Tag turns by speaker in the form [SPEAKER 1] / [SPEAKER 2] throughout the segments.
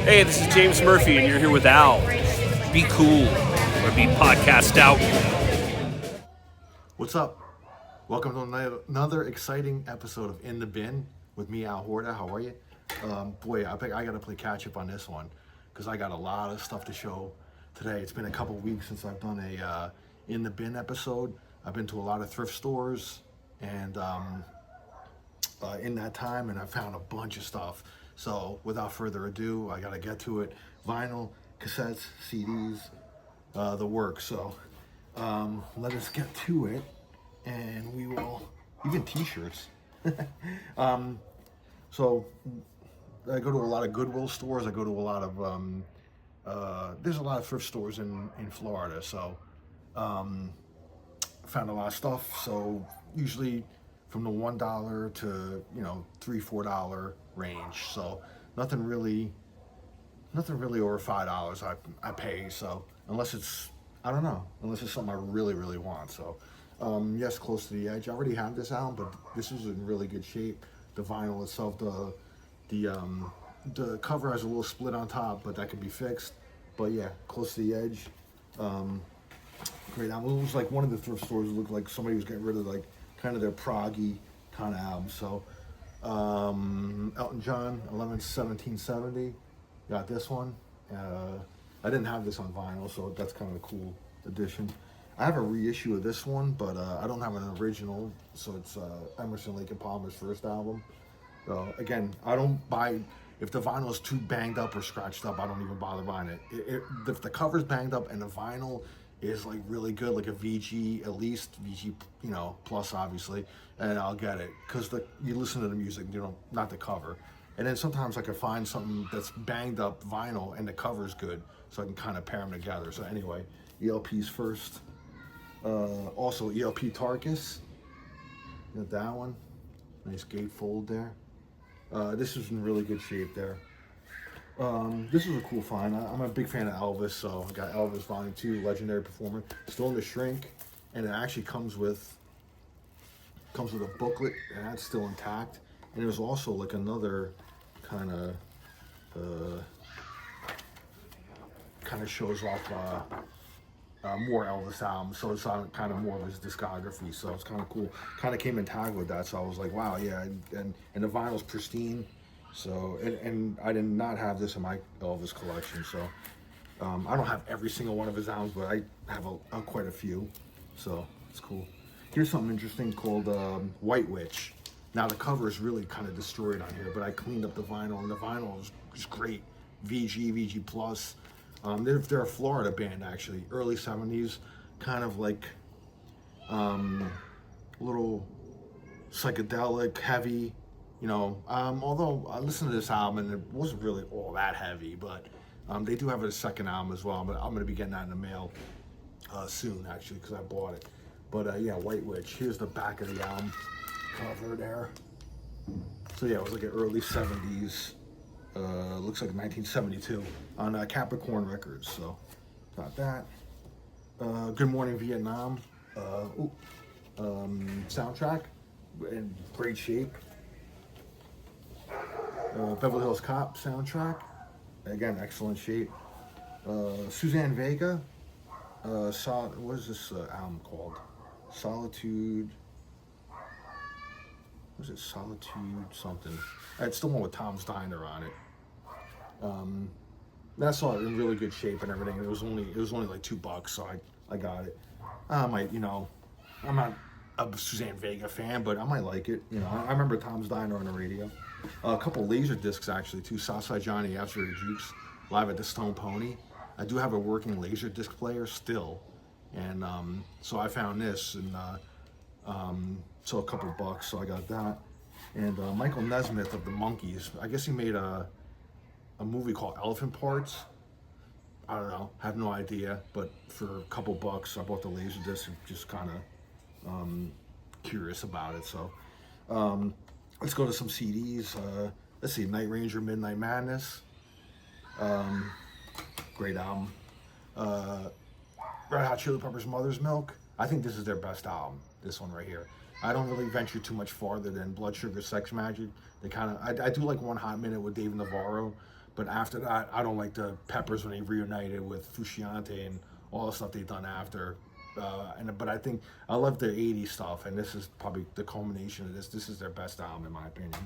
[SPEAKER 1] Hey, this is James Murphy, and you're here with Al. Be cool or be podcast out.
[SPEAKER 2] What's up? Welcome to another exciting episode of In the Bin with me, Al Horta. How are you? Boy, I think I got to play catch up on this one because I got a lot of stuff to show today. It's been a couple weeks since I've done a In the Bin episode. I've been to a lot of thrift stores and in that time, and I found a bunch of stuff. So without further ado, I got to get to it. Vinyl, cassettes, CDs, the works. So let us get to it, and we will, even t-shirts. So I go to a lot of Goodwill stores. I go to a lot of, there's a lot of thrift stores in Florida. So found a lot of stuff. So usually from the $1 to, $3-4 range. So nothing really over $5 I pay. So unless it's, I don't know, unless it's something I really, really want. So yes, Close to the Edge. I already have this album, but this is in really good shape. The vinyl itself, the cover has a little split on top, but that can be fixed. But yeah, Close to the Edge. Great album. It was like one of the thrift stores. It looked like somebody was getting rid of like kind of their proggy kind of album. So Elton John, 11/17/70. Got this one. I didn't have this on vinyl, so that's kind of a cool addition. I have a reissue of this one, but I don't have an original. So it's Emerson, Lake and Palmer's first album. Again, I don't buy, if the vinyl is too banged up or scratched up, I don't even bother buying it. If the cover's banged up and the vinyl is like really good, like a VG, at least VG, plus obviously, and I'll get it. Because you listen to the music, not the cover. And then sometimes I can find something that's banged up vinyl and the cover's good, so I can kind of pair them together. So anyway, ELP's first. Also ELP Tarkus, got that one. Nice gatefold there. This is in really good shape there. This is a cool find. I'm a big fan of Elvis, so I got Elvis Volume 2, Legendary Performer, still in the shrink, and it actually comes with a booklet, and that's still intact. And there's also like another kind of shows off more Elvis albums, so it's on kind of more of his discography. So it's kind of cool. Kind of came in tag with that, so I was like, wow, yeah. And the vinyl's pristine. So and I did not have this in my Elvis collection. So I don't have every single one of his albums, but I have quite a few. So it's cool. Here's something interesting called White Witch. Now the cover is really kind of destroyed on here, but I cleaned up the vinyl, and the vinyl is great. VG plus. They're a Florida band actually, early '70s, kind of like little psychedelic, heavy. Although I listened to this album and it wasn't really all that heavy, but they do have a second album as well. But I'm gonna be getting that in the mail soon actually because I bought it. But yeah, White Witch. Here's the back of the album cover there. So yeah, it was like an early '70s. Looks like 1972 on Capricorn Records. So got that. Good Morning Vietnam soundtrack in great shape. Beverly Hills Cop soundtrack, again excellent shape. Suzanne Vega, what is this album called? Solitude. Was it Solitude something? It's the one with Tom's Diner on it. That's all in really good shape and everything. It was only like $2, so I got it. I'm not a Suzanne Vega fan, but I might like it. I remember Tom's Diner on the radio. A couple laser discs actually too. Southside Johnny, Absolute Jukes, live at the Stone Pony. I do have a working laser disc player still, and so I found this and so a couple bucks. So I got that. And Michael Nesmith of the Monkees. I guess he made a movie called Elephant Parts. I don't know, have no idea, but for a couple bucks I bought the laser disc and just kind of curious about it. So let's go to some CDs. Let's see, Night Ranger, Midnight Madness. Great album. Red Hot Chili Peppers, Mother's Milk. I think this is their best album, this one right here. I don't really venture too much farther than Blood Sugar Sex Magic. They kind of, I do like One Hot Minute with Dave Navarro, But after that, I don't like the Peppers when they reunited with Frusciante and all the stuff they've done after. But I think I love their '80s stuff, and this is probably the culmination of this. This is their best album, in my opinion.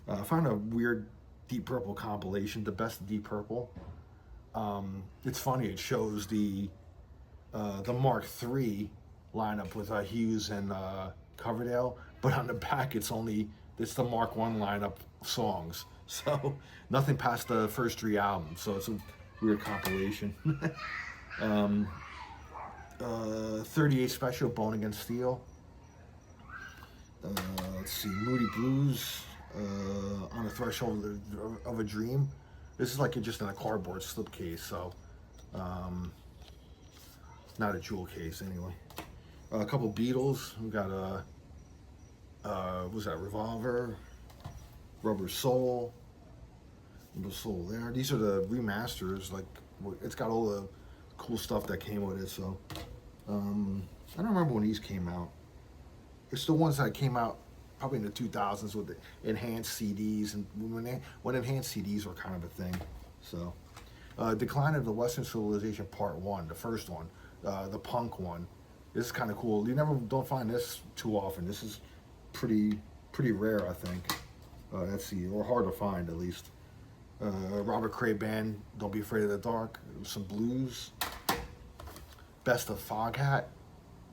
[SPEAKER 2] I found a weird Deep Purple compilation, the best of Deep Purple. It's funny. It shows the Mark III lineup with Hughes and Coverdale, but on the back it's the Mark I lineup songs. So nothing past the first 3 albums. So it's a weird compilation. 38 Special, Bone Against Steel. Let's see, Moody Blues, On the Threshold of a Dream. This is like just in a cardboard slipcase, so not a jewel case anyway. A couple Beatles. We got was that Revolver, Rubber Soul there. These are the remasters. Like, it's got all the cool stuff that came with it. So I don't remember when these came out. It's the ones that came out probably in the 2000s with the enhanced CDs, and when enhanced CDs were kind of a thing. So Decline of the Western Civilization Part 1, the first one, the punk one. This is kind of cool. Don't find this too often. This is pretty rare, I think. Let's see, or hard to find at least. Robert Cray Band, Don't Be Afraid of the Dark. Some blues. Best of Foghat.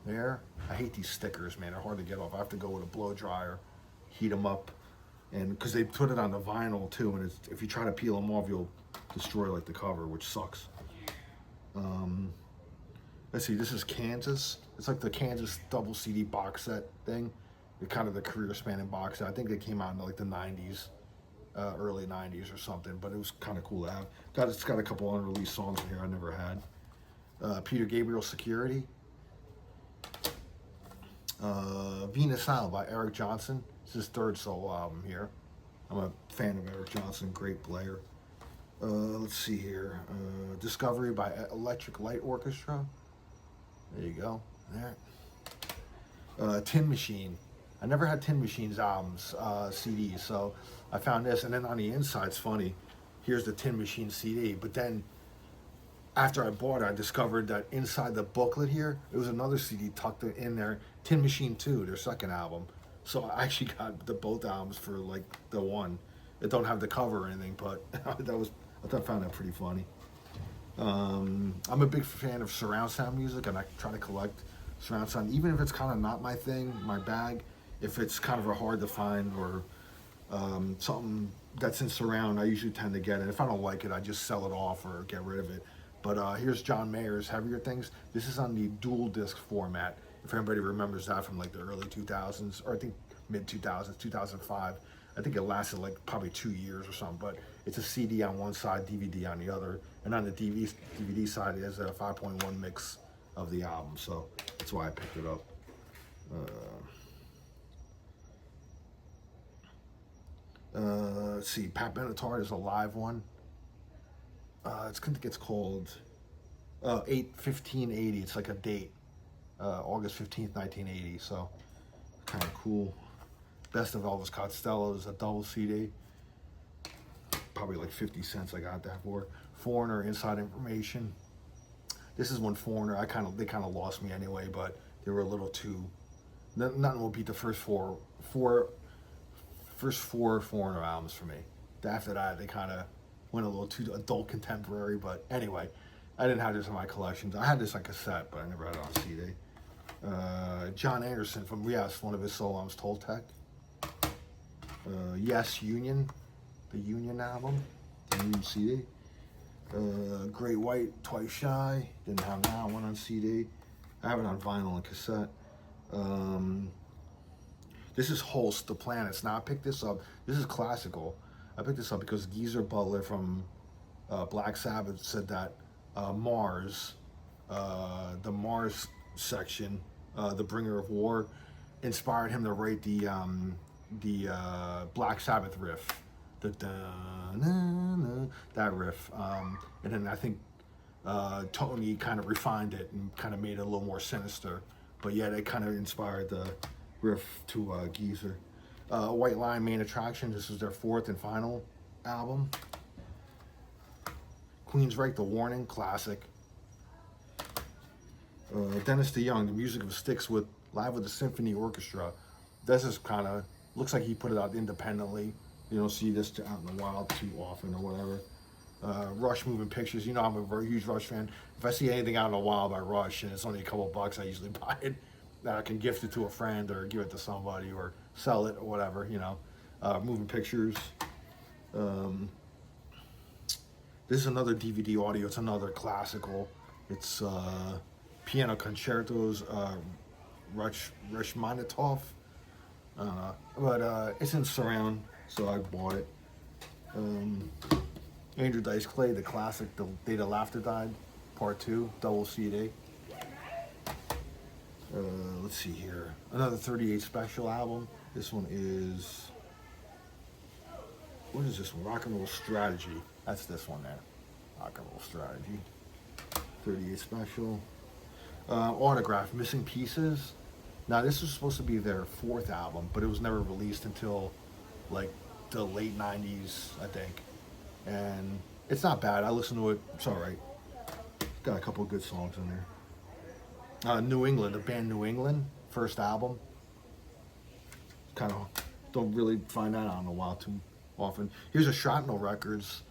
[SPEAKER 2] There. I hate these stickers, man. They're hard to get off. I have to go with a blow dryer, heat them up, and because they put it on the vinyl too, and if you try to peel them off, you'll destroy like the cover, which sucks. Let's see. This is Kansas. It's like the Kansas double CD box set thing. It's kind of the career spanning box set. I think they came out in like the 90s, early 90s or something. But it was kind of cool to have. It's got a couple unreleased songs in here I never had. Peter Gabriel, Security. Venus Isle by Eric Johnson. It's his 3rd solo album here. I'm a fan of Eric Johnson, great player. Let's see here. Discovery by Electric Light Orchestra. There you go. There. Tin Machine. I never had Tin Machine's albums, CDs, so I found this. And then on the inside, it's funny. Here's the Tin Machine CD. But then after I bought it, I discovered that inside the booklet here, there was another CD tucked in there, Tin Machine 2, their 2nd album. So I actually got both albums for like the one. It don't have the cover or anything, but I found that pretty funny. I'm a big fan of surround sound music, and I try to collect surround sound, even if it's kind of not my thing, my bag. If it's kind of hard to find or something that's in surround, I usually tend to get it. If I don't like it, I just sell it off or get rid of it. But here's John Mayer's Heavier Things. This is on the dual disc format. If anybody remembers that from like the early 2000s, or I think mid 2000s, 2005. I think it lasted like probably 2 years or something. But it's a CD on one side, DVD on the other, and on the DVD side, it has a 5.1 mix of the album. So that's why I picked it up. Let's see, Pat Benatar is a live one. I think it's called 8/15/80. It's like a date, August 15th, 1980. So kind of cool. Best of Elvis Costello is a double CD. Probably like 50 cents I got that for. Foreigner, Inside Information. This is when Foreigner, they kind of lost me anyway, but they were a little too. Nothing will beat the first four Foreigner albums for me. After that, they kind of went a little too adult contemporary, but anyway, I didn't have this in my collections. I had this on cassette, but I never had it on CD. John Anderson from Yes, one of his solo albums, Toltec. Yes, Union, the Union album, the Union CD. Great White, Twice Shy, didn't have that one on CD. I have it on vinyl and cassette. This is Holst, The Planets. Now I picked this up, this is classical. I picked this up because Geezer Butler from Black Sabbath said that Mars, the Mars section, The Bringer of War, inspired him to write the Black Sabbath riff, that riff, and then I think Tony kind of refined it and kind of made it a little more sinister, but yet it kind of inspired the riff to Geezer. White Line, Main Attraction. This is their 4th and final album. Queensryche, The Warning, classic. Dennis DeYoung, The Music of Sticks with Live with the Symphony Orchestra. This is kind of, looks like he put it out independently. You don't see this out in the wild too often or whatever. Rush Moving Pictures, you know I'm a very huge Rush fan. If I see anything out in the wild by Rush and it's only a couple bucks, I usually buy it. That I can gift it to a friend or give it to somebody or sell it or whatever, you know. Moving Pictures. This is another DVD audio. It's another classical. It's Piano Concertos, Rachmaninoff. But it's in surround, so I bought it. Andrew Dice Clay, the classic, The Day the Laughter Died, Part 2, double CD. Let's see here. Another 38 Special album. This one is, what is this one? Rock and Roll Strategy. That's this one there. Rock and Roll Strategy. 38 Special. Autograph, Missing Pieces. Now this was supposed to be their 4th album, but it was never released until like the late 90s, I think. And it's not bad. I listened to it. It's all right. Got a couple of good songs in there. New England, the band New England, first album. Kind of don't really find that out in a while too often. Here's a Shrapnel Records,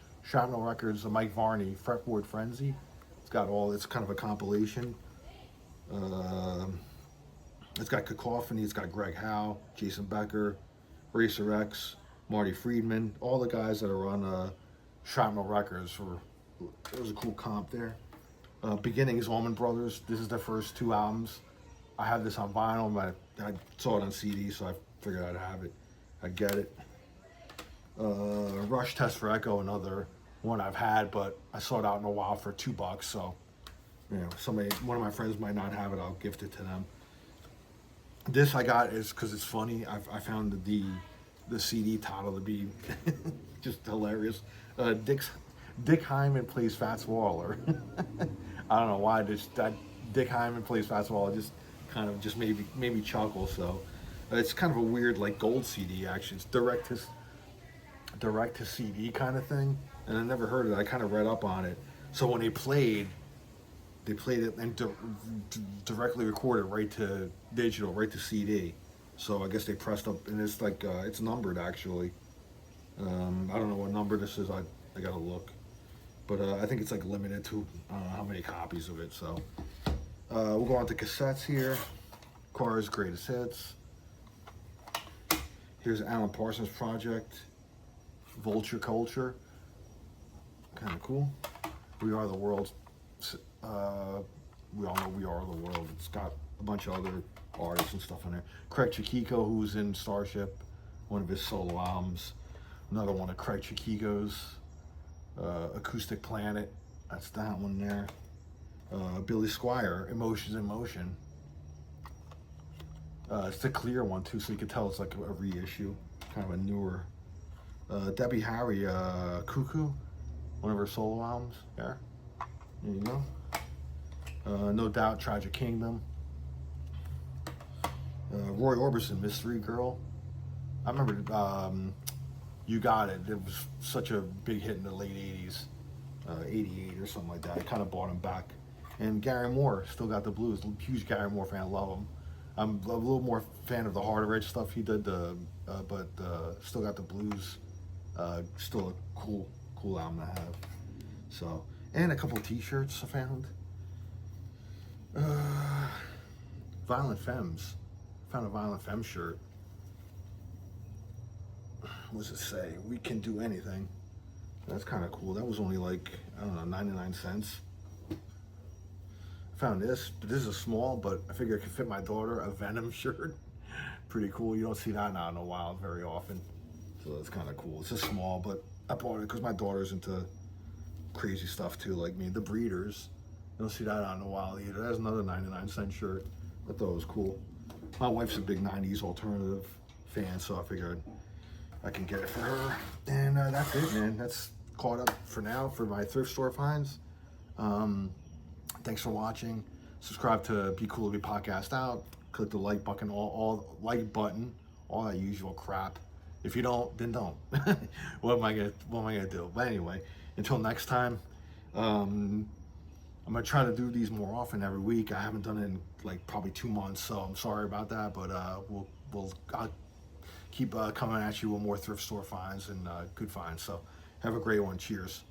[SPEAKER 2] Mike Varney, Fretboard Frenzy. It's got all, it's kind of a compilation. It's got Cacophony, it's got Greg Howe, Jason Becker, Racer X, Marty Friedman, all the guys that are on Shrapnel Records. It was a cool comp there. Beginnings, Allman Brothers. This is their first 2 albums. I have this on vinyl, but I saw it on CD, so I figured I'd have it. I'd get it. Rush Test for Echo, another one I've had, but I saw it out in a while for $2, so you know, one of my friends might not have it. I'll gift it to them. This I got is because it's funny. I found the CD title to be just hilarious. Dick Hyman plays Fats Waller. I don't know why that Dick Hyman plays Fats Waller just kind of just made me chuckle. So it's kind of a weird like gold CD actually. It's direct to CD kind of thing, and I never heard it. I kind of read up on it. So when they played it and directly recorded right to digital, right to CD. So I guess they pressed up, and it's like it's numbered actually. I don't know what number this is. I gotta look, but I think it's like limited to how many copies of it. So we'll go on to cassettes here. Cars Greatest Hits. Here's Alan Parsons Project. Vulture Culture. Kind of cool. We Are the World. We all know We Are the World. It's got a bunch of other artists and stuff in there. Craig Chiquiko, who's in Starship, one of his solo albums. Another one of Craig Chiquiko's, Acoustic Planet. That's that one there. Billy Squier, Emotions in Motion. It's the clear one too, so you can tell it's like a reissue, kind of a newer. Debbie Harry, Cuckoo, one of her solo albums. There you go. No Doubt, Tragic Kingdom. Roy Orbison, Mystery Girl. I remember You Got It. It was such a big hit in the late 80s, 88 or something like that. I kind of bought him back. And Gary Moore, Still Got the Blues. Huge Gary Moore fan, love him. I'm a little more fan of the harder edge stuff he did, but Still Got the Blues, still a cool album to have. So, and a couple T-shirts I found. Violent Femmes. Found a Violent Femmes shirt. What does it say? We Can Do Anything. That's kind of cool. That was only like, I don't know, 99 cents. Found this. This is a small, but I figure it could fit my daughter. A Venom shirt. Pretty cool. You don't see that out in the wild very often. So that's kind of cool. It's a small, but I bought it because my daughter's into crazy stuff too, like me. The Breeders. You don't see that out in the wild either. That's another 99-cent shirt. I thought it was cool. My wife's a big 90s alternative fan, so I figured I can get it for her. And that's it, man. That's caught up for now for my thrift store finds. Thanks for watching. Subscribe to Be Cool to Be Podcast Out. Click the like button, all like button, all that usual crap. If you don't, then don't. What am I gonna do? But anyway, until next time, I'm gonna try to do these more often every week. I haven't done it in like probably 2 months, so I'm sorry about that. But I'll keep coming at you with more thrift store finds and good finds. So have a great one. Cheers.